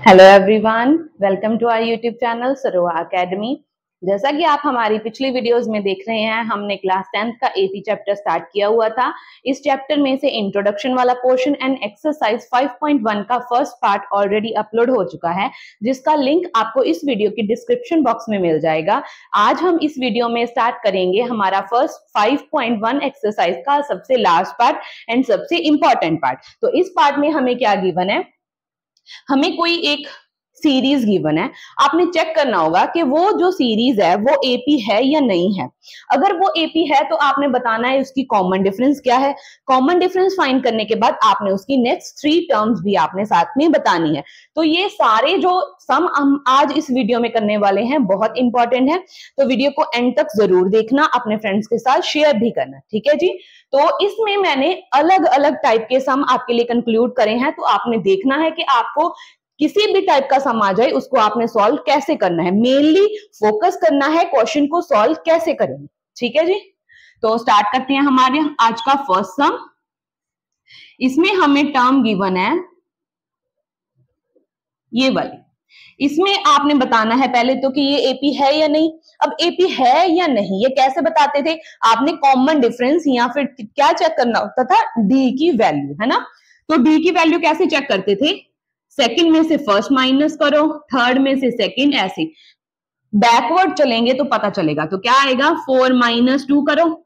Hello everyone, welcome to our YouTube channel Sarova academy. जैसा कि आप हमारी पिछली वीडियोस में देख रहे हैं, हमने क्लास 10th का एपी चैप्टर स्टार्ट किया हुआ था। इस चैप्टर में से इंट्रोडक्शन वाला पोर्शन एंड एक्सरसाइज 5.1 का फर्स्ट पार्ट ऑलरेडी अपलोड हो चुका है, जिसका लिंक आपको इस वीडियो की डिस्क्रिप्शन बॉक्स में मिल जाएगा। आज हम इस वीडियो में स्टार्ट करेंगे हमारा फर्स्ट 5.1 एक्सरसाइज का सबसे लास्ट पार्ट एंड सबसे इंपॉर्टेंट पार्ट। तो इस पार्ट में हमें क्या गिवन है, हमें कोई एक सीरीज गिवन है। आपने चेक करना होगा कि वो जो सीरीज है वो एपी है या नहीं है। अगर वो एपी है तो आपने बताना है उसकी कॉमन डिफरेंस क्या है। कॉमन डिफरेंस फाइंड करने के बाद आपने उसकी नेक्स्ट 3 टर्म्स भी आपने साथ में बतानी है। तो ये सारे जो सम हम आज इस वीडियो में करने वाले हैं बहुत इंपॉर्टेंट है, तो वीडियो को एंड तक जरूर देखना, अपने फ्रेंड्स के साथ शेयर भी करना, ठीक है जी। तो इसमें मैंने अलग अलग टाइप के सम आपके लिए कंक्लूड करे हैं, तो आपने देखना है कि आपको किसी भी टाइप का सम आ जाए उसको आपने सॉल्व कैसे करना है। मेनली फोकस करना है क्वेश्चन को सॉल्व कैसे करेंगे, ठीक है जी। तो स्टार्ट करते हैं हमारे आज का फर्स्ट सम। इसमें हमें टर्म गिवन है ये वाली। इसमें आपने बताना है पहले तो कि ये एपी है या नहीं। अब एपी है या नहीं ये कैसे बताते थे, आपने कॉमन डिफरेंस या फिर क्या चेक करना होता था, डी की वैल्यू, है ना। तो डी की वैल्यू कैसे चेक करते थे, सेकंड में से फर्स्ट माइनस करो, थर्ड में से सेकंड, ऐसे बैकवर्ड चलेंगे तो पता चलेगा। तो क्या आएगा, 4 - 2 करो,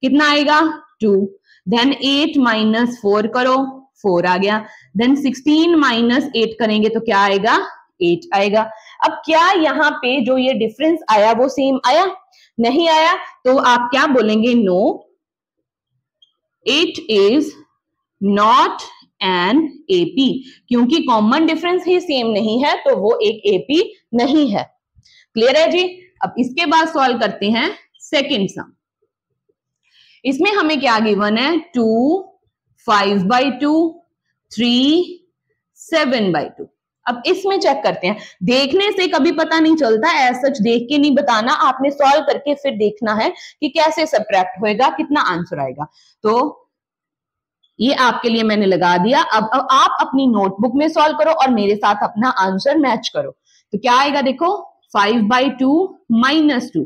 कितना आएगा 2। देन 8 - 4 करो, 4 आ गया। देन 16 - 8 करेंगे तो क्या आएगा, 8 आएगा। अब क्या यहाँ पे जो ये डिफरेंस आया वो सेम आया, नहीं आया, तो आप क्या बोलेंगे, no it is not an AP, क्योंकि कॉमन डिफरेंस ही सेम नहीं है तो वो एक एपी नहीं है। क्लियर है जी। अब इसके बाद सॉल्व करते हैं सेकंड सम। इसमें हमें क्या गिवन है, 2 5/2 3 7/2। अब इसमें चेक करते हैं, देखने से कभी पता नहीं चलता, ऐसा सच देख के नहीं बताना, आपने सॉल्व करके फिर देखना है कि कैसे सब्ट्रैक्ट होएगा, कितना आंसर आएगा। तो ये आपके लिए मैंने लगा दिया। अब आप अपनी नोटबुक में सॉल्व करो और मेरे साथ अपना आंसर मैच करो। तो क्या आएगा देखो, 5/2 - 2।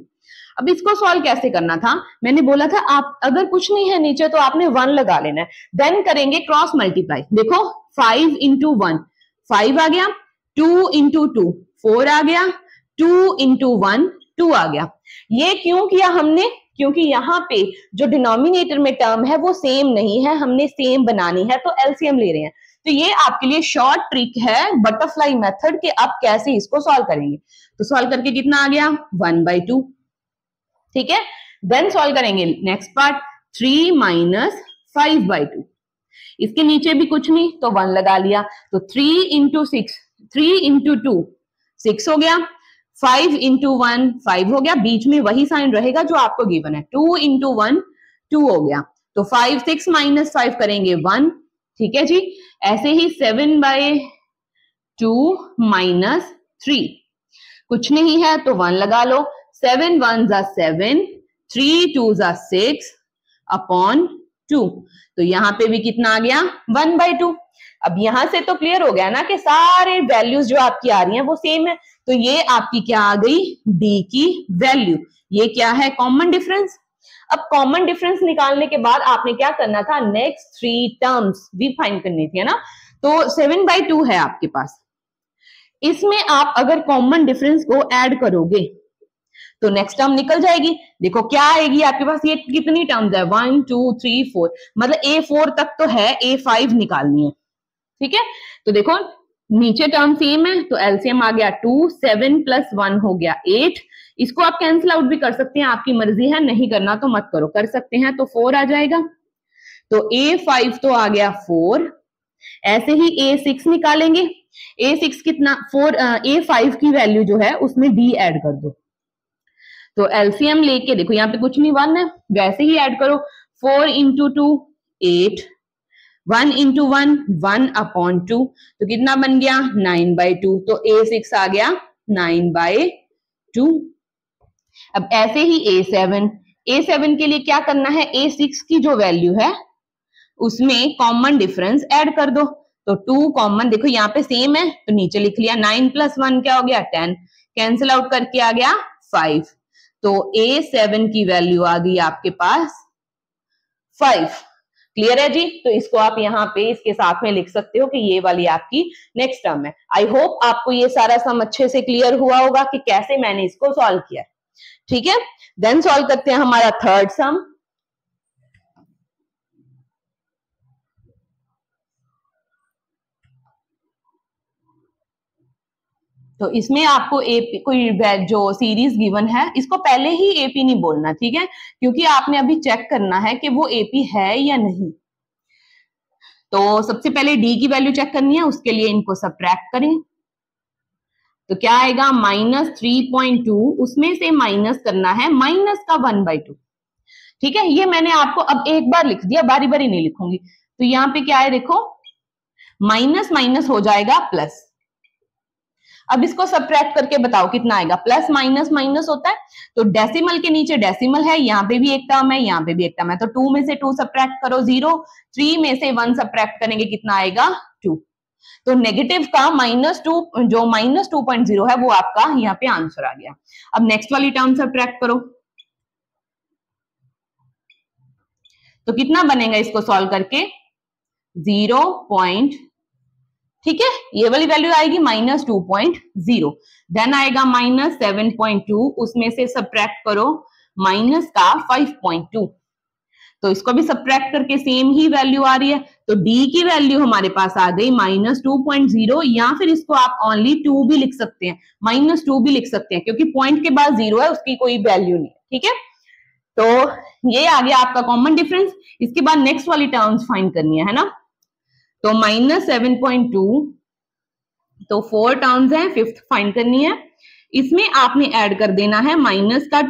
अब इसको सॉल्व कैसे करना था, मैंने बोला था आप अगर कुछ नहीं है नीचे तो आपने 1 लगा लेना है, देन करेंगे क्रॉस मल्टीप्लाई। देखो 5 × 1 5 आ गया, 2 × 2 4 आ गया, 2 × 1 2 आ गया। ये क्यों किया हमने, क्योंकि यहाँ पे जो डिनोमिनेटर में टर्म है वो सेम नहीं है, हमने सेम बनानी है तो एलसीएम ले रहे हैं। तो ये आपके लिए शॉर्ट ट्रिक है बटरफ्लाई मेथड के, आप कैसे इसको सॉल्व करेंगे। तो सॉल्व करके कितना आ गया, 1/2, ठीक है। देन सॉल्व करेंगे नेक्स्ट पार्ट, 3 - 5/2। इसके नीचे भी कुछ नहीं तो 1 लगा लिया, तो 3 × 6 3 × 2 6 हो गया, 5 × 1 5 हो गया, बीच में वही साइन रहेगा जो आपको गिवन है, 2 × 1 2 हो गया। तो 5 6 - 5 करेंगे 1, ठीक है जी। ऐसे ही 7/2 - 3, कुछ नहीं है तो 1 लगा लो, 7 1 = 7, 3 2 = 6/2। तो यहाँ पे भी कितना आ गया, 1/2। अब यहां से तो क्लियर हो गया ना कि सारे वैल्यूज जो आपकी आ रही हैं वो सेम है। तो ये आपकी क्या आ गई, डी की वैल्यू। ये क्या है, कॉमन डिफरेंस। अब कॉमन डिफरेंस निकालने के बाद आपने क्या करना था, नेक्स्ट 3 टर्म्स भी फाइंड करनी थी, है ना। तो 7/2 है आपके पास, इसमें आप अगर कॉमन डिफरेंस को ऐड करोगे तो नेक्स्ट टर्म निकल जाएगी। देखो क्या आएगी आपके पास, ये कितनी टर्म्स है, 1 2 3 4, मतलब A4 तक तो है, A5 निकालनी है, ठीक है। तो देखो नीचे टर्म सेम है तो एलसीएम आ गया 2, 7 + 1 हो गया 8। इसको आप कैंसिल आउट भी कर सकते हैं, आपकी मर्जी है, नहीं करना तो मत करो, कर सकते हैं। तो 4 आ जाएगा, तो A5 तो आ गया 4। ऐसे ही A6 निकालेंगे, A6 कितना, 4 A5 की वैल्यू जो है उसमें D ऐड कर दो। तो एलसीएम लेके देखो यहाँ पे कुछ नहीं, 1 है, वैसे ही ऐड करो, 4 × 2 8, 1 × 1 1/2, तो कितना बन गया, 9/2। तो A6 आ गया 9/2। अब ऐसे ही A7 के लिए क्या करना है, A6 की जो वैल्यू है उसमें कॉमन डिफरेंस ऐड कर दो। तो 2 कॉमन, देखो यहाँ पे सेम है तो नीचे लिख लिया। 9 + 1 क्या हो गया 10, कैंसिल आउट करके आ गया 5। तो A7 की वैल्यू आ गई आपके पास 5। क्लियर है जी? तो इसको आप यहाँ पे इसके साथ में लिख सकते हो कि ये वाली आपकी नेक्स्ट टर्म है। आई होप आपको ये सारा सम अच्छे से क्लियर हुआ होगा कि कैसे मैंने इसको सॉल्व किया। ठीक है, देन सॉल्व करते हैं हमारा थर्ड सम। तो इसमें आपको एपी कोई जो सीरीज गिवन है इसको पहले ही एपी नहीं बोलना, ठीक है, क्योंकि आपने अभी चेक करना है कि वो एपी है या नहीं। तो सबसे पहले डी की वैल्यू चेक करनी है, उसके लिए इनको सब्ट्रैक्ट करें। तो क्या आएगा -3.2, उसमें से माइनस करना है माइनस का 1/2। ठीक है, ये मैंने आपको अब एक बार लिख दिया, बारी बारी नहीं लिखूंगी। तो यहाँ पे क्या है देखो, माइनस माइनस हो जाएगा प्लस। अब इसको सब्ट्रैक्ट करके बताओ कितना आएगा। प्लस माइनस माइनस होता है तो डेसिमल के नीचे डेसिमल है, यहाँ पे भी एक टर्म है, यहाँ पे भी एक टर्म है। तो 2 में से 2 सब्ट्रैक्ट करो 0, 3 में से 1 सब्ट्रैक्ट करेंगे कितना आएगा 2। तो नेगेटिव का -2 जो -2.0 है वो आपका यहाँ पे आंसर आ गया। अब नेक्स्ट वाली टर्म सब्ट्रैक्ट करो तो कितना बनेगा इसको सॉल्व करके 0. ठीक है, ये वाली वैल्यू आएगी -2.0। देन आएगा -7.2, उसमें से सब्ट्रैक्ट करो माइनस का 5.2। तो इसको भी सब्ट्रैक्ट करके सेम ही वैल्यू आ रही है। तो डी की वैल्यू हमारे पास आ गई -2.0, या फिर इसको आप ओनली 2 भी लिख सकते हैं, -2 भी लिख सकते हैं, क्योंकि पॉइंट के बाद 0 है, उसकी कोई वैल्यू नहीं है। ठीक है, तो ये आ गया आपका कॉमन डिफरेंस। इसके बाद नेक्स्ट वाली टर्म्स फाइंड करनी है ना। तो -7.2, तो 4 टर्म्स हैं, 5th फाइंड करनी है। इसमें आपने ऐड कर देना है माइनस का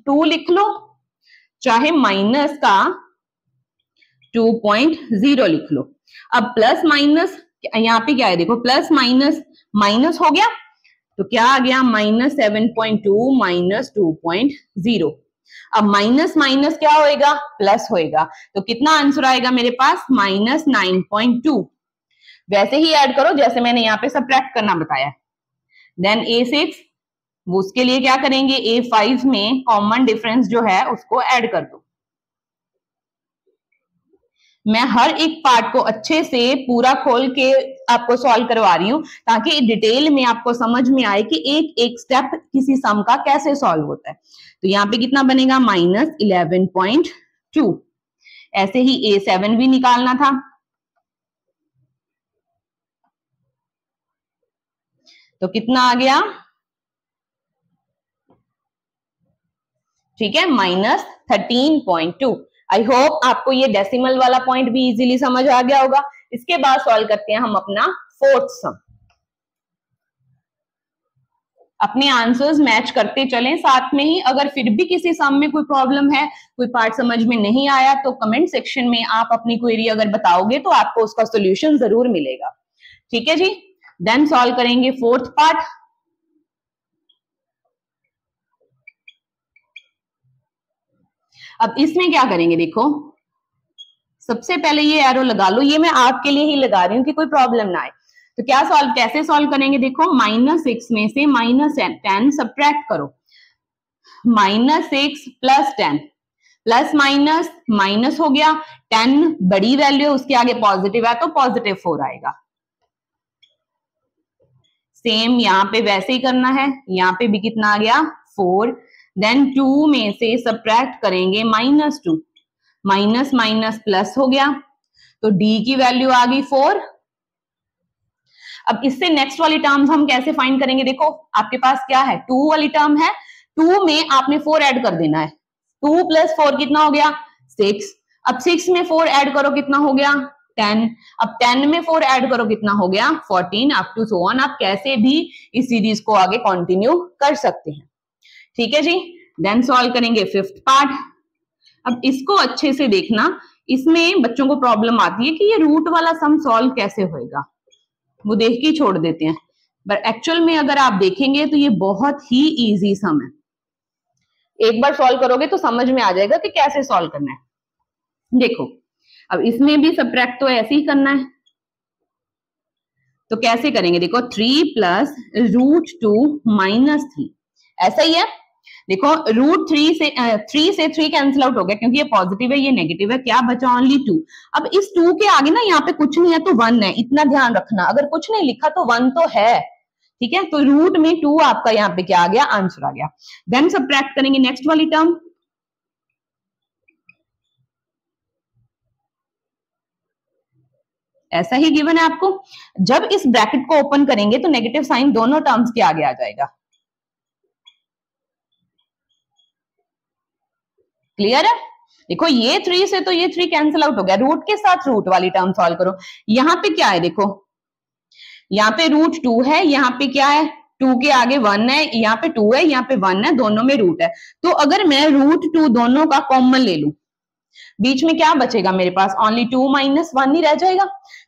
2 लिख लो, चाहे माइनस का 2.0 लिख लो। अब प्लस माइनस यहाँ पे क्या है देखो, प्लस माइनस माइनस हो गया तो क्या आ गया -7.2 -2.0। अब माइनस माइनस क्या होएगा, प्लस होएगा। तो कितना आंसर आएगा मेरे पास -9.2। वैसे ही ऐड करो जैसे मैंने यहाँ पे सब्ट्रैक्ट करना बताया। देन A6, वो उसके लिए क्या करेंगे, A5 में कॉमन डिफरेंस जो है उसको ऐड कर दो। मैं हर एक पार्ट को अच्छे से पूरा खोल के आपको सॉल्व करवा रही हूं ताकि डिटेल में आपको समझ में आए कि एक एक स्टेप किसी सम का कैसे सॉल्व होता है। तो यहाँ पे कितना बनेगा -11.2। ऐसे ही A7 भी निकालना था। तो कितना आ गया, ठीक है, -13.2। आई होप आपको ये डेसिमल वाला पॉइंट भी इजीली समझ आ गया होगा। इसके बाद सॉल्व करते हैं हम अपना फोर्थ सम। अपने आंसर्स मैच करते चलें साथ में ही। अगर फिर भी किसी सम में कोई प्रॉब्लम है, कोई पार्ट समझ में नहीं आया, तो कमेंट सेक्शन में आप अपनी क्वेरी अगर बताओगे तो आपको उसका सॉल्यूशन जरूर मिलेगा। ठीक है जी, देन सॉल्व करेंगे फोर्थ पार्ट। अब इसमें क्या करेंगे देखो, सबसे पहले ये एरो लगा लो, ये मैं आपके लिए ही लगा रही हूँ कि कोई प्रॉब्लम ना आए। तो क्या सॉल्व कैसे सॉल्व करेंगे देखो, -6 में से -10 सब्ट्रैक्ट करो। -6 + 10, प्लस माइनस माइनस हो गया, 10 बड़ी वैल्यू है उसके आगे पॉजिटिव है तो +4 आएगा। सेम यहाँ पे वैसे ही करना है, यहाँ पे भी कितना आ गया 4। देन 2 में से सब्ट्रैक्ट करेंगे -2, माइनस माइनस प्लस हो गया तो डी की वैल्यू आ गई 4। अब इससे नेक्स्ट वाली टर्म्स हम कैसे फाइंड करेंगे देखो, आपके पास क्या है 2 वाली टर्म है, 2 में आपने 4 ऐड कर देना है। 2 + 4 कितना हो गया 6। अब 6 में 4 ऐड करो कितना हो गया 10। अब 10 में 4 ऐड करो कितना हो गया 14, अप टू सो ऑन। आप कैसे भी इस सीरीज को आगे कंटिन्यू कर सकते हैं। ठीक है जी, देन सॉल्व करेंगे फिफ्थ पार्ट। अब इसको अच्छे से देखना, इसमें बच्चों को प्रॉब्लम आती है कि ये रूट वाला सम सॉल्व कैसे होएगा, वो देख के छोड़ देते हैं। बट एक्चुअल में अगर आप देखेंगे तो ये बहुत ही इजी सम है। एक बार सॉल्व करोगे तो समझ में आ जाएगा कि कैसे सॉल्व करना है। देखो, अब इसमें भी सब्ट्रैक्ट तो ऐसे ही करना है। तो कैसे करेंगे देखो 3 प्लस रूट 2 माइनस 3, ऐसा ही है। देखो रूट 3 से 3 कैंसिल आउट हो गया क्योंकि ये पॉजिटिव है ये नेगेटिव है, क्या बचा ओनली 2। अब इस 2 के आगे ना यहाँ पे कुछ नहीं है तो 1 है, इतना ध्यान रखना, अगर कुछ नहीं लिखा तो 1 तो है, ठीक है। तो रूट में 2 आपका यहाँ पे क्या आ गया, आंसर आ गया। देन सबट्रैक्ट करेंगे नेक्स्ट वाली टर्म, ऐसा ही गिवन है आपको। जब इस ब्रैकेट को ओपन करेंगे तो नेगेटिव साइन दोनों टर्म्स के आगे आ जाएगा, क्लियर है। देखो ये 3 से तो ये 3 कैंसिल आउट हो गया, रूट के साथ रूट वाली टर्म सॉल्व करो। यहाँ पे क्या है देखो, यहाँ पे रूट 2 है, यहाँ पे क्या है 2 के आगे 1 है, यहाँ पे 2 है, यहाँ पे 1 है, दोनों में रूट है। तो अगर मैं रूट 2 दोनों का कॉमन ले लूं, बीच में क्या बचेगा मेरे पास, ओनली 2 माइनस 1 ही रह जाएगा।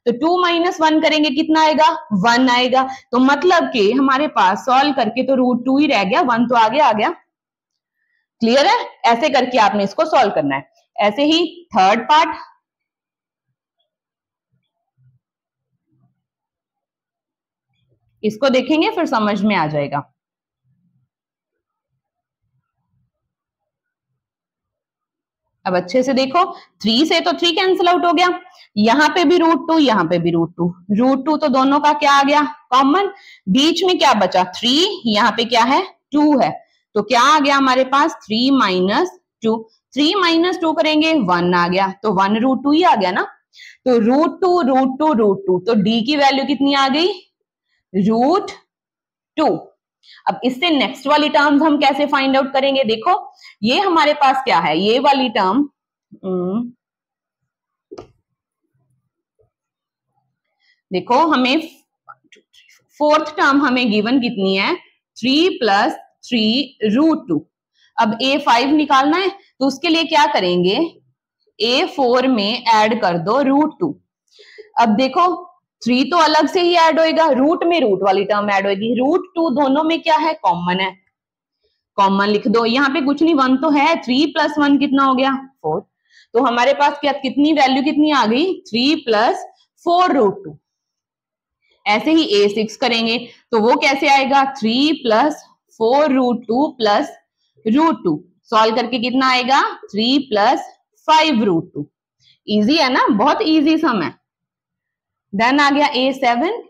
तो 2 माइनस 1 करेंगे कितना आएगा, 1 आएगा। तो मतलब कि हमारे पास सॉल्व करके तो रूट 2 ही रह गया, 1 तो आगे आ गया, क्लियर है। ऐसे करके आपने इसको सॉल्व करना है। ऐसे ही थर्ड पार्ट, इसको देखेंगे फिर समझ में आ जाएगा। अब अच्छे से देखो, 3 से तो 3 कैंसिल आउट हो गया, यहाँ पे भी रूट 2, यहाँ पे भी रूट 2, रूट 2 तो दोनों का क्या आ गया कॉमन, बीच में क्या बचा 3, यहाँ पे क्या है 2 है, तो क्या आ गया हमारे पास 3 माइनस 2, 3 माइनस 2 करेंगे 1 आ गया, तो 1 रूट 2 ही आ गया ना। तो रूट 2 रूट 2 रूट 2, तो डी की वैल्यू कितनी आ गई, रूट 2। अब इससे नेक्स्ट वाली टर्म्स हम कैसे फाइंड आउट करेंगे, देखो ये हमारे पास क्या है, ये वाली टर्म देखो हमें फोर्थ टर्म हमें गिवन कितनी है 3 प्लस 3 रूट 2। अब A5 निकालना है तो उसके लिए क्या करेंगे, A4 में ऐड कर दो रूट 2। अब देखो 3 तो अलग से ही ऐड होएगा, रूट में रूट वाली टर्म ऐड होएगी, रूट 2 दोनों में क्या है कॉमन है, कॉमन लिख दो। यहाँ पे कुछ नहीं, 1 तो है, 3 प्लस 1 कितना हो गया 4। तो हमारे पास क्या कितनी वैल्यू कितनी आ गई 3 प्लस 4 रूट 2। ऐसे ही A6 करेंगे तो वो कैसे आएगा 3 plus 4 root 2 plus root 2, solve करके कितना आएगा 3 प्लस 5 रूट 2। इजी है ना, बहुत इजी सम है। देन आ गया A7,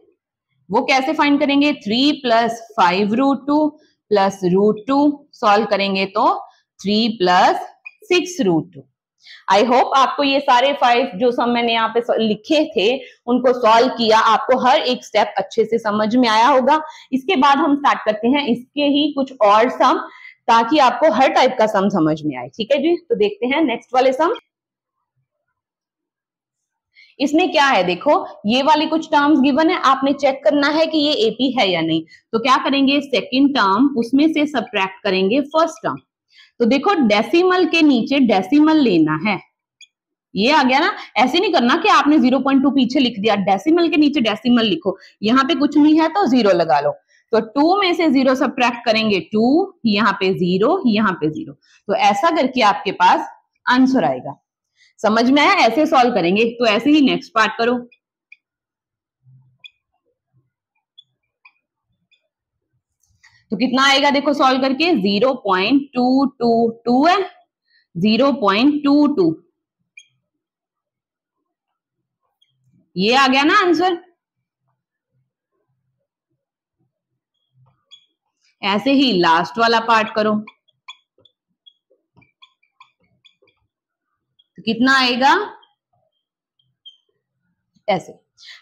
वो कैसे फाइंड करेंगे 3 plus 5 root 2 plus root 2, solve करेंगे तो 3 प्लस 6 रूट 2। आई होप आपको ये सारे 5 जो सम मैंने यहाँ पे लिखे थे उनको सॉल्व किया, आपको हर एक स्टेप अच्छे से समझ में आया होगा। इसके बाद हम स्टार्ट करते हैं इसके ही कुछ और सम, ताकि आपको हर टाइप का सम समझ में आए, ठीक है जी। तो देखते हैं नेक्स्ट वाले सम। इसमें क्या है देखो, ये वाली कुछ टर्म्स गिवन है, आपने चेक करना है कि ये एपी है या नहीं। तो क्या करेंगे, सेकंड टर्म उसमें से सबट्रैक्ट करेंगे फर्स्ट टर्म। तो देखो डेसिमल के नीचे डेसिमल लेना है, ये आ गया ना। ऐसे नहीं करना कि आपने 0.2 पीछे लिख दिया, डेसिमल के नीचे डेसिमल लिखो, यहाँ पे कुछ नहीं है तो 0 लगा लो। तो 2 में से 0 सबट्रैक्ट करेंगे 2, यहाँ पे 0, यहाँ पे 0, तो ऐसा करके आपके पास आंसर आएगा। समझ में आया, ऐसे सॉल्व करेंगे। तो ऐसे ही नेक्स्ट पार्ट करो। तो कितना आएगा देखो सॉल्व करके 0.222 है, 0.22, ये आ गया ना आंसर। ऐसे ही लास्ट वाला पार्ट करो, तो कितना आएगा ऐसे।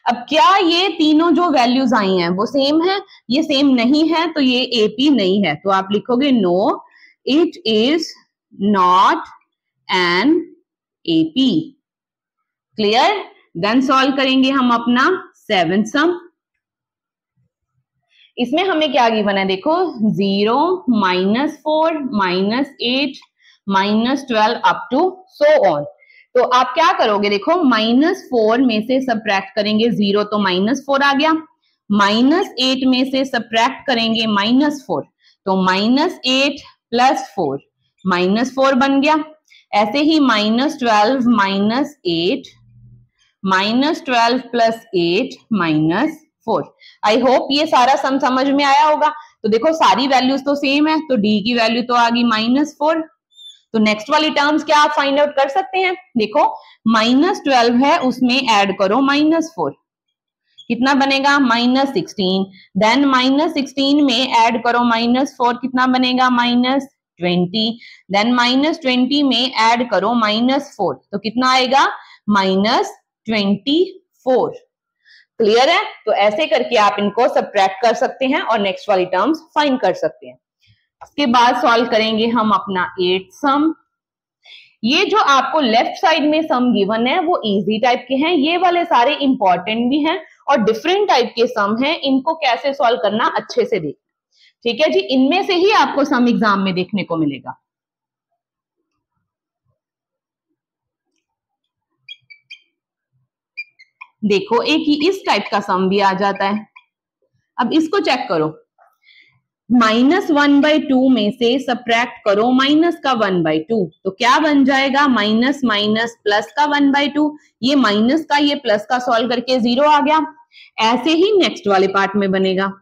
अब क्या ये तीनों जो वैल्यूज आई हैं वो सेम है, ये सेम नहीं है तो ये एपी नहीं है। तो आप लिखोगे no it is not an AP, clear. Then solve करेंगे हम अपना 7th सम। इसमें हमें क्या गिवन है देखो 0 -4 -8 -12 अप टू सो ऑन। तो आप क्या करोगे देखो, -4 में से सबट्रैक्ट करेंगे 0 तो -4 आ गया, -8 में से सबट्रैक्ट करेंगे -4 तो -8 + 4 -4 बन गया। ऐसे ही -12 -8 -12 + 8 4। आई होप ये सारा सम समझ में आया होगा। तो देखो सारी वैल्यूज तो सेम है, तो डी की वैल्यू तो आ गई -4। तो नेक्स्ट वाली टर्म्स क्या आप फाइंड आउट कर सकते हैं, देखो -12 है, उसमें ऐड करो -4, कितना बनेगा -16। देन -16 में ऐड करो -4, कितना बनेगा -20। देन -20 में ऐड करो -4, तो कितना आएगा -24। क्लियर है? तो ऐसे करके आप इनको सब्ट्रैक्ट कर सकते हैं और नेक्स्ट वाली टर्म्स फाइंड कर सकते हैं। इसके बाद सॉल्व करेंगे हम अपना 8th सम। ये जो आपको लेफ्ट साइड में सम गिवन है वो इजी टाइप के हैं, ये वाले सारे इंपॉर्टेंट भी हैं और डिफरेंट टाइप के सम हैं, इनको कैसे सॉल्व करना अच्छे से देखना। ठीक है जी, इनमें से ही आपको सम एग्जाम में देखने को मिलेगा। देखो एक ही इस टाइप का सम भी आ जाता है। अब इसको चेक करो, -1/2 में से सब्ट्रैक्ट करो माइनस का 1/2, तो क्या बन जाएगा माइनस माइनस प्लस का 1/2। ये माइनस का ये प्लस का सॉल्व करके 0 आ गया। ऐसे ही नेक्स्ट वाले पार्ट में बनेगा,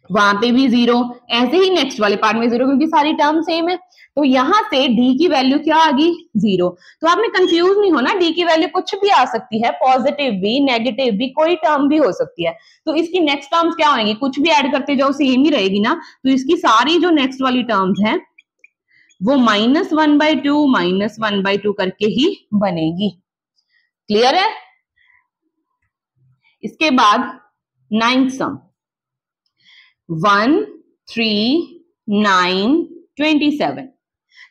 वहां पे भी 0, ऐसे ही नेक्स्ट वाले पार्ट में 0, क्योंकि सारी टर्म सेम है। तो यहां से डी की वैल्यू क्या आ गई 0। तो आपने कंफ्यूज नहीं होना, डी की वैल्यू कुछ भी आ सकती है, पॉजिटिव भी नेगेटिव भी, कोई टर्म भी हो सकती है। तो इसकी नेक्स्ट टर्म्स क्या होंगी, कुछ भी ऐड करते जाओ सेम ही रहेगी ना। तो इसकी सारी जो नेक्स्ट वाली टर्म्स हैं वो -1/2 करके ही बनेगी। क्लियर है? इसके बाद 9th सम, 1, 3, 9, 27।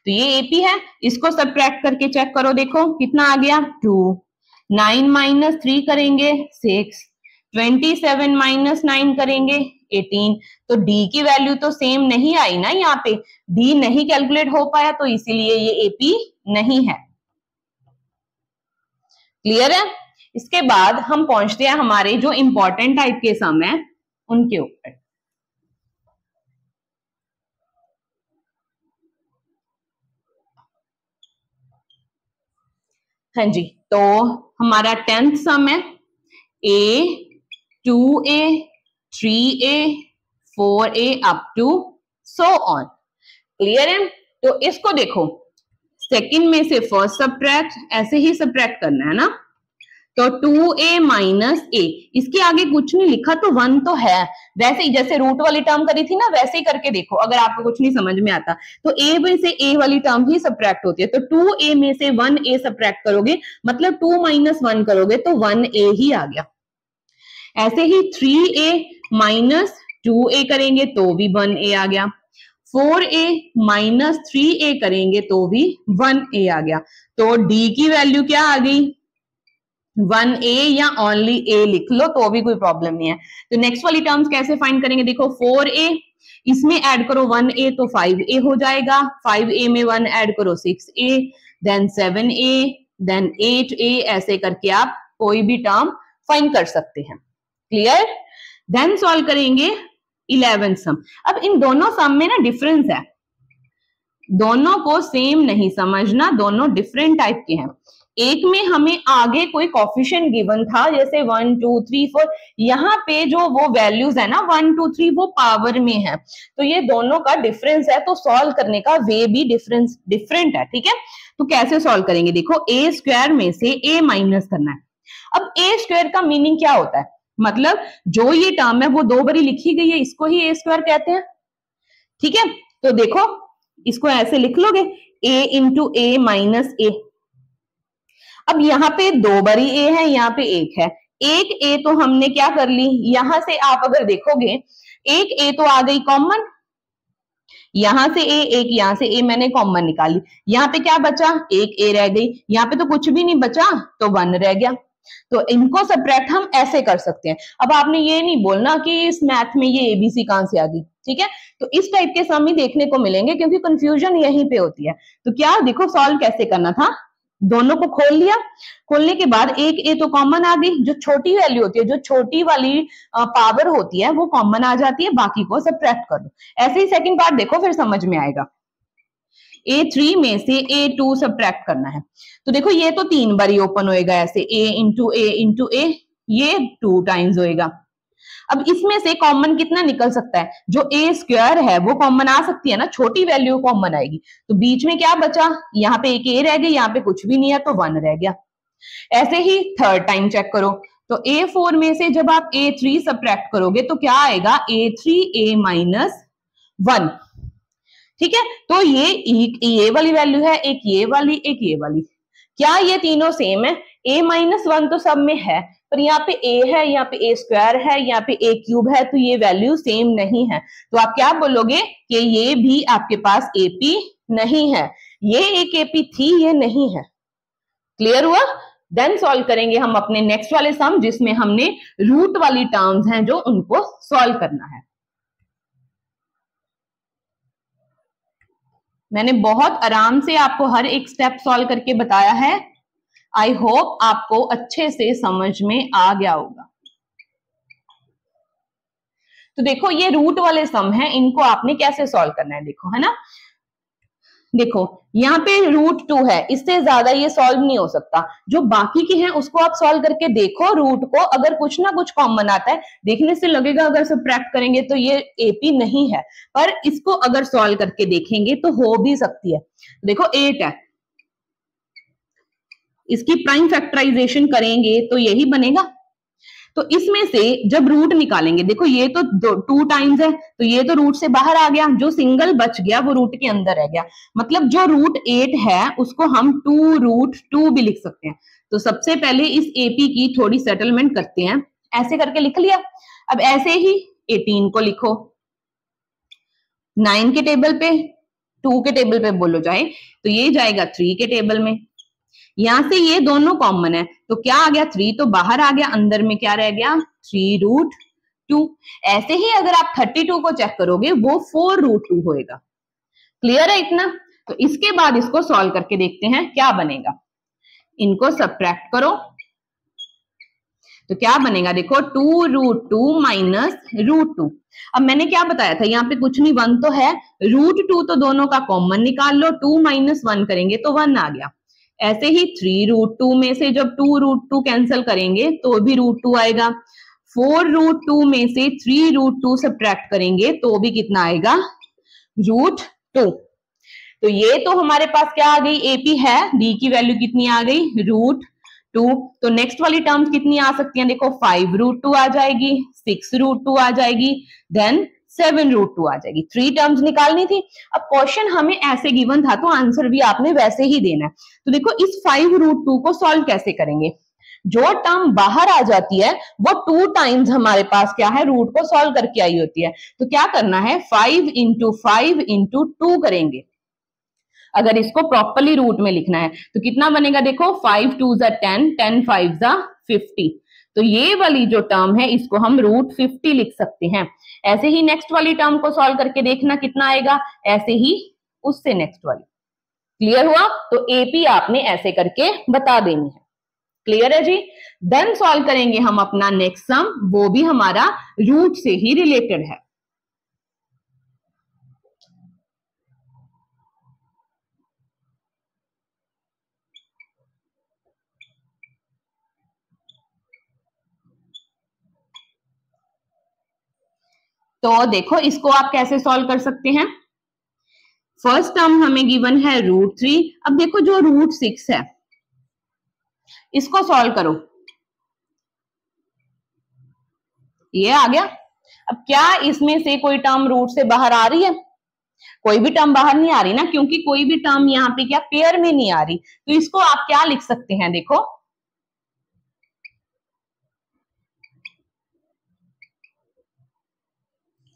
तो ये एपी है, इसको सब्ट्रैक्ट करके चेक करो, देखो कितना आ गया 2। 9 - 3 करेंगे 6, 27 - 9 करेंगे 18। तो डी की वैल्यू तो सेम नहीं आई ना, यहाँ पे डी नहीं कैलकुलेट हो पाया, तो इसीलिए ये एपी नहीं है। क्लियर है? इसके बाद हम पहुंचते हैं हमारे जो इंपॉर्टेंट टाइप के सम है उनके ऊपर। हाँ जी, तो हमारा 10th सम है a, 2a, 3a, 4a up to so on. Clear है? तो इसको देखो, सेकंड में से फर्स्ट सब्ट्रैक्ट, ऐसे ही सब्ट्रैक्ट करना है ना। तो 2a माइनस a, इसके आगे कुछ नहीं लिखा तो 1 तो है, वैसे ही जैसे रूट वाली टर्म करी थी ना वैसे ही करके देखो। अगर आपको कुछ नहीं समझ में आता तो a में से a वाली टर्म ही सब्ट्रैक्ट होती है, तो 2a में से 1a सब्ट्रैक्ट करोगे, मतलब 2 - 1 करोगे तो 1a ही आ गया। ऐसे ही 3a माइनस 2a करेंगे तो भी 1a आ गया। 4a माइनस 3a करेंगे तो भी 1a आ गया। तो d की वैल्यू क्या आ गई 1a, या ओनली a लिख लो तो भी कोई प्रॉब्लम नहीं है। तो नेक्स्ट वाली टर्म्स कैसे फाइंड करेंगे, देखो 4a, इसमें ऐड करो 1a तो 5a हो जाएगा, 5a में 1 ऐड करो 6a, then 7a, then 8a, ऐसे करके आप कोई भी टर्म फाइंड कर सकते हैं। क्लियर? देन सॉल्व करेंगे 11th सम। अब इन दोनों सम में ना डिफरेंस है, दोनों को सेम नहीं समझना, दोनों डिफरेंट टाइप के हैं। एक में हमें आगे कोई कोफिशिएंट गिवन था, जैसे 1, 2, 3, 4, यहाँ पे जो वो वैल्यूज है ना 1, 2, 3 वो पावर में है, तो ये दोनों का डिफरेंस है, तो सॉल्व करने का वे भी डिफरेंट है। ठीक है, तो कैसे सॉल्व करेंगे, देखो a स्क्वायर में से a माइनस करना है। अब a स्क्वायर का मीनिंग क्या होता है, मतलब जो ये टर्म है वो 2 बारी लिखी गई है, इसको ही a स्क्वायर कहते हैं। ठीक है, तो देखो इसको ऐसे लिख लोगे a into a minus a। अब यहाँ पे 2 बारी a है, यहाँ पे 1 है, एक a तो हमने क्या कर ली, यहां से आप अगर देखोगे एक a तो आ गई कॉमन, यहां से a, एक यहां से a मैंने कॉमन निकाली, यहाँ पे क्या बचा, एक a रह गई, यहाँ पे तो कुछ भी नहीं बचा तो 1 रह गया। तो इनको सब्ट्रैक्ट हम ऐसे कर सकते हैं। अब आपने ये नहीं बोलना कि इस मैथ में ये एबीसी कहां से आ गई। ठीक है, तो इस टाइप के सम ही देखने को मिलेंगे, क्योंकि कंफ्यूजन यहीं पे होती है। तो क्या देखो सॉल्व कैसे करना था, दोनों को खोल लिया, खोलने के बाद एक ए तो कॉमन आ गई, जो छोटी वैल्यू होती है, जो छोटी वाली पावर होती है वो कॉमन आ जाती है, बाकी को सब्ट्रैक्ट कर दो। ऐसे ही सेकंड पार्ट देखो फिर समझ में आएगा। a3 में से a2 सब्ट्रैक्ट करना है, तो देखो ये तो 3 बारी ओपन होएगा ऐसे, a into a into a, ये 2 टाइम्स होएगा। अब इसमें से कॉमन कितना निकल सकता है, जो ए स्क्वायर है वो कॉमन आ सकती है ना, छोटी वैल्यू कॉमन आएगी। तो बीच में क्या बचा, यहाँ पे एक ए रह गया, यहाँ पे कुछ भी नहीं है तो 1 रह गया। ऐसे ही थर्ड टाइम चेक करो, तो A4 में से जब आप A3 सब्ट्रैक्ट करोगे तो क्या आएगा, A3A माइनस 1। ठीक है, तो ये वाली वैल्यू है, एक ये वाली, एक ये वाली। क्या ये तीनों सेम है? A माइनस 1 तो सब में है, पर यहाँ पे A है, यहाँ पे A स्क्वायर है, यहाँ पे A क्यूब है, तो ये वैल्यू सेम नहीं है। तो आप क्या बोलोगे कि ये भी आपके पास AP नहीं है, ये एक AP थी, ये नहीं है। क्लियर हुआ? देन सॉल्व करेंगे हम अपने नेक्स्ट वाले सम, जिसमें हमने रूट वाली टर्म्स हैं जो उनको सॉल्व करना है। मैंने बहुत आराम से आपको हर एक स्टेप सॉल्व करके बताया है। आई होप आपको अच्छे से समझ में आ गया होगा। तो देखो ये रूट वाले सम हैं, इनको आपने कैसे सॉल्व करना है, देखो है ना। देखो यहाँ पे √2 है, इससे ज्यादा ये सॉल्व नहीं हो सकता। जो बाकी के हैं उसको आप सॉल्व करके देखो, रूट को अगर कुछ ना कुछ कॉमन आता है, देखने से लगेगा अगर सब्ट्रैक्ट करेंगे तो ये AP नहीं है, पर इसको अगर सॉल्व करके देखेंगे तो हो भी सकती है। देखो 8 है, इसकी प्राइम फैक्टराइजेशन करेंगे तो यही बनेगा। तो इसमें से जब रूट निकालेंगे, देखो ये तो 2 टाइम्स है, तो ये तो रूट से बाहर आ गया, जो सिंगल बच गया वो रूट के अंदर रह गया। मतलब जो √8 है उसको हम 2√2 भी लिख सकते हैं। तो सबसे पहले इस AP की थोड़ी सेटलमेंट करते हैं, ऐसे करके लिख लिया। अब ऐसे ही 18 को लिखो, 9 के टेबल पे, 2 के टेबल पे बोलो जाए तो ये जाएगा 3 के टेबल में। यहां से ये दोनों कॉमन है, तो क्या आ गया, 3 तो बाहर आ गया, अंदर में क्या रह गया, 3√2। ऐसे ही अगर आप 32 को चेक करोगे वो 4√2 होएगा। क्लियर है इतना? तो इसके बाद इसको सॉल्व करके देखते हैं क्या बनेगा। इनको सब्ट्रैक्ट करो तो क्या बनेगा, देखो 2√2 माइनस √2। अब मैंने क्या बताया था, यहाँ पे कुछ नहीं, 1 तो है, √2 तो दोनों का कॉमन निकाल लो, 2 माइनस 1 करेंगे तो 1 आ गया। ऐसे ही 3√2 में से जब 2√2 कैंसिल करेंगे तो भी √2 आएगा। 4√2 में से 3√2 सब्ट्रैक्ट करेंगे तो भी कितना आएगा, √2। तो ये तो हमारे पास क्या आ गई, AP है, D की वैल्यू कितनी आ गई, √2। तो नेक्स्ट वाली टर्म्स कितनी आ सकती हैं, देखो 5√2 आ जाएगी, 6√2 आ जाएगी, देन 7√2 आ जाएगी। 3 टर्म्स निकालनी थी। अब क्वेश्चन हमें ऐसे गिवन था तो आंसर भी आपने वैसे ही देना है। तो देखो इस 5√2 को सॉल्व कैसे करेंगे, जो टर्म बाहर आ जाती है वो 2 टाइम्स हमारे पास क्या है, रूट को सॉल्व करके आई होती है। तो क्या करना है, 5 × 5 × 2 करेंगे। अगर इसको प्रॉपरली रूट में लिखना है तो कितना बनेगा, देखो 5 2 ज़ा 10, 10 5 ज़ा 50। तो ये वाली जो टर्म है इसको हम √50 लिख सकते हैं। ऐसे ही नेक्स्ट वाली टर्म को सॉल्व करके देखना कितना आएगा, ऐसे ही उससे नेक्स्ट वाली। क्लियर हुआ? तो AP आपने ऐसे करके बता देनी है। क्लियर है जी? देन सॉल्व करेंगे हम अपना नेक्स्ट सम, वो भी हमारा रूट से ही रिलेटेड है। तो देखो इसको आप कैसे सॉल्व कर सकते हैं। फर्स्ट टर्म हमें गिवन है √3। अब देखो जो √6 है इसको सॉल्व करो, ये आ गया। अब क्या इसमें से कोई टर्म रूट से बाहर आ रही है, कोई भी टर्म बाहर नहीं आ रही ना, क्योंकि कोई भी टर्म यहाँ पे क्या पेयर में नहीं आ रही। तो इसको आप क्या लिख सकते हैं, देखो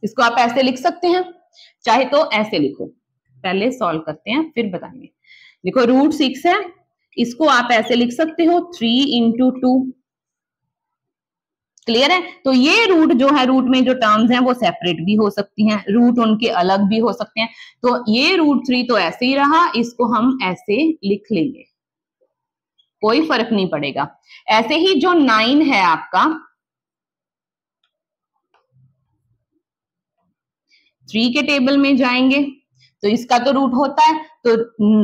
इसको आप ऐसे लिख सकते हैं, चाहे तो ऐसे लिखो। पहले सॉल्व करते हैं फिर बताएंगे। देखो √6 है, इसको आप ऐसे लिख सकते हो 3 × 2। क्लियर है? तो ये रूट जो है, रूट में जो टर्म्स हैं वो सेपरेट भी हो सकती हैं, रूट उनके अलग भी हो सकते हैं। तो ये √3 तो ऐसे ही रहा, इसको हम ऐसे लिख लेंगे, कोई फर्क नहीं पड़ेगा। ऐसे ही जो 9 है आपका, 3 के टेबल में जाएंगे तो इसका तो रूट होता है, तो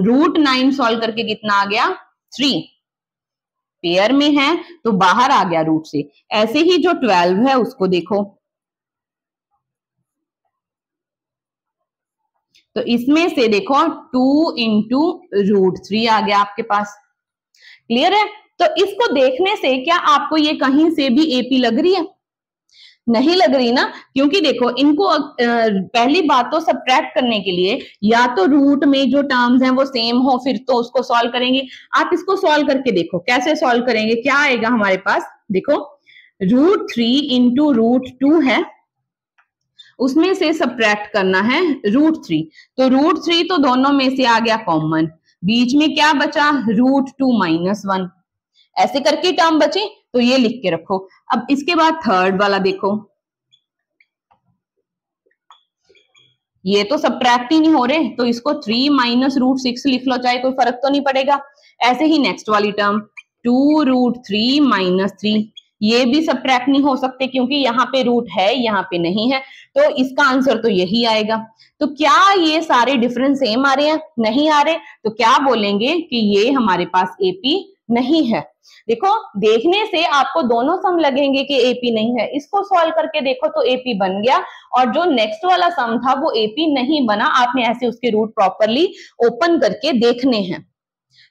√9 सॉल्व करके कितना आ गया, 3। पेयर में है तो बाहर आ गया रूट से। ऐसे ही जो 12 है उसको देखो, तो इसमें से देखो 2 इंटू √3 आ गया आपके पास। क्लियर है? तो इसको देखने से क्या आपको ये कहीं से भी एपी लग रही है? नहीं लग रही ना, क्योंकि देखो इनको पहली बात तो सब्ट्रैक्ट करने के लिए या तो रूट में जो टर्म्स हैं वो सेम हो, फिर तो उसको सॉल्व करेंगे। आप इसको सॉल्व करके देखो कैसे सॉल्व करेंगे। क्या आएगा हमारे पास, देखो √3 इंटू √2 है, उसमें से सब्ट्रैक्ट करना है √3, तो √3 तो दोनों में से आ गया कॉमन, बीच में क्या बचा √2 - 1, ऐसे करके टर्म बचे, तो ये लिख के रखो। अब इसके बाद थर्ड वाला देखो, ये तो सब्ट्रैक्ट ही नहीं हो रहे, तो इसको 3 - √6 लिख लो, चाहे कोई फर्क तो नहीं पड़ेगा। ऐसे ही नेक्स्ट वाली टर्म 2 √3 - 3, ये भी सब्ट्रैक्ट नहीं हो सकते क्योंकि यहाँ पे रूट है यहाँ पे नहीं है, तो इसका आंसर तो यही आएगा। तो क्या ये सारे डिफरेंस सेम आ रहे हैं? नहीं आ रहे, तो क्या बोलेंगे कि ये हमारे पास एपी नहीं है। देखो देखने से आपको दोनों सम लगेंगे कि एपी नहीं है, इसको सॉल्व करके देखो तो एपी बन गया, और जो नेक्स्ट वाला सम था वो एपी नहीं बना। आपने ऐसे उसके रूट प्रॉपरली ओपन करके देखने हैं।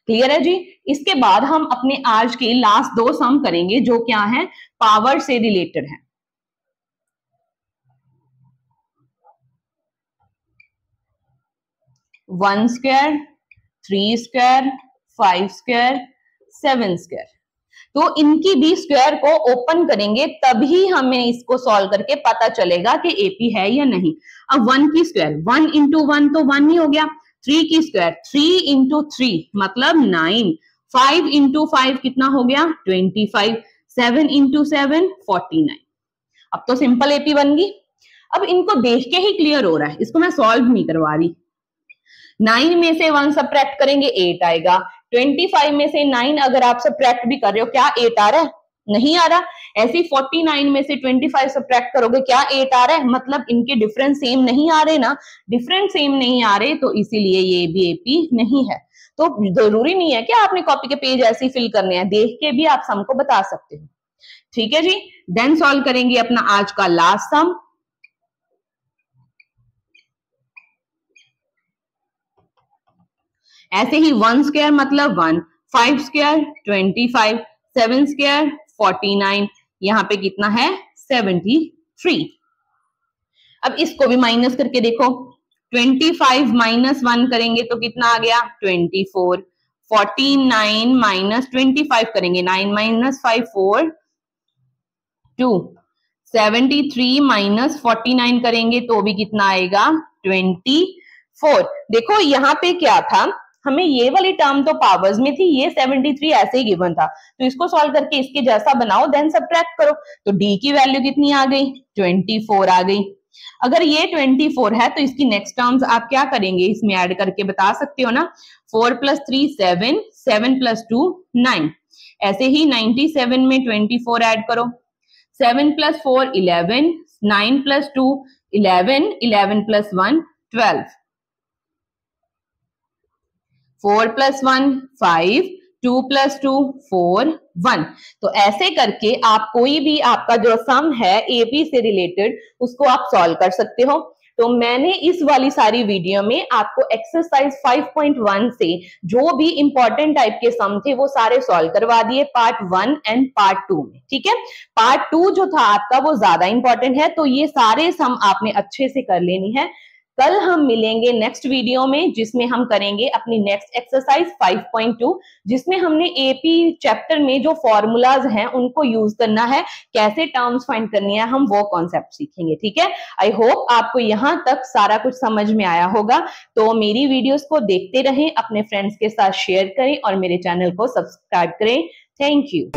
क्लियर है जी? इसके बाद हम अपने आज के लास्ट 2 सम करेंगे जो क्या है, पावर से रिलेटेड है। One square, 3 square, 5 square, 7 square, तो इनकी भी स्क्वायर को ओपन करेंगे तभी हमें इसको सॉल्व करके पता चलेगा कि एपी है या नहीं। अब 1 की स्क्वायर, 1 इंटू 1 तो 1 ही हो गया। 3 की स्क्वायर, 3 इंटू 3 मतलब 9, 5 इंटू 5 कितना हो गया 25, 7 इंटू 7 49। अब तो सिंपल एपी बन गई। अब इनको देख के ही क्लियर हो रहा है, इसको मैं सॉल्व नहीं करवा रही। 9 में से 1 सब्ट्रैक्ट करेंगे 8 आएगा, 25 में से 9 अगर आप सब्ट्रैक्ट भी कर रहे हो, क्या 8 आ रहा है? नहीं आ रहा। ऐसे 49 में से 25 सब्ट्रैक्ट करोगे, क्या 8 आ रहा है? मतलब इनके डिफरेंस सेम नहीं आ रहे ना, डिफरेंस सेम नहीं आ रहे, तो इसीलिए ये भी एपी नहीं है। तो जरूरी नहीं है कि आपने कॉपी के पेज ऐसे ही फिल करने हैं, देख के भी आप सम को बता सकते हो। ठीक है जी, देन सॉल्व करेंगे अपना आज का लास्ट सम। ऐसे ही 1 स्क्वायर मतलब 1, 5 स्क्वायर 25, 7 स्क्वायर 49, यहाँ पे कितना है 73। अब इसको भी माइनस करके देखो, 25 - 1 करेंगे तो कितना आ गया 24, 49 - 25 करेंगे 9 - 5 4 2, 73 - 49 करेंगे तो भी कितना आएगा 24। देखो यहाँ पे क्या था, हमें ये वाली टर्म तो पावर्स में थी, ये 73 ऐसे ही गिवन था, तो इसको सॉल्व करके इसके जैसा बनाओ देन सब्ट्रैक्ट करो, तो डी की वैल्यू कितनी आ गई 24 आ गई। अगर ये 24 है तो इसकी नेक्स्ट टर्म्स आप क्या करेंगे, इसमें ऐड करके बता सकते हो ना, 4 + 3 7, 7 + 2 9। ऐसे ही 97 में 24 ऐड करो, 7 + 4 11, 9 + 2 11, 11 + 1 12, 4 + 1 5, 2 + 2 4 1। तो ऐसे करके आप कोई भी आपका जो सम है एपी से रिलेटेड उसको आप सॉल्व कर सकते हो। तो मैंने इस वाली सारी वीडियो में आपको एक्सरसाइज 5.1 से जो भी इंपॉर्टेंट टाइप के सम थे वो सारे सॉल्व करवा दिए पार्ट 1 एंड पार्ट 2 में। ठीक है, पार्ट 2 जो था आपका वो ज्यादा इंपॉर्टेंट है, तो ये सारे सम आपने अच्छे से कर लेनी है। कल हम मिलेंगे नेक्स्ट वीडियो में जिसमें हम करेंगे अपनी नेक्स्ट एक्सरसाइज 5.2, जिसमें हमने एपी चैप्टर में जो फॉर्मूलाज हैं उनको यूज करना है, कैसे टर्म्स फाइंड करनी है, हम वो कॉन्सेप्ट सीखेंगे। ठीक है, आई होप आपको यहाँ तक सारा कुछ समझ में आया होगा। तो मेरी वीडियोस को देखते रहें, अपने फ्रेंड्स के साथ शेयर करें और मेरे चैनल को सब्सक्राइब करें। Thank you.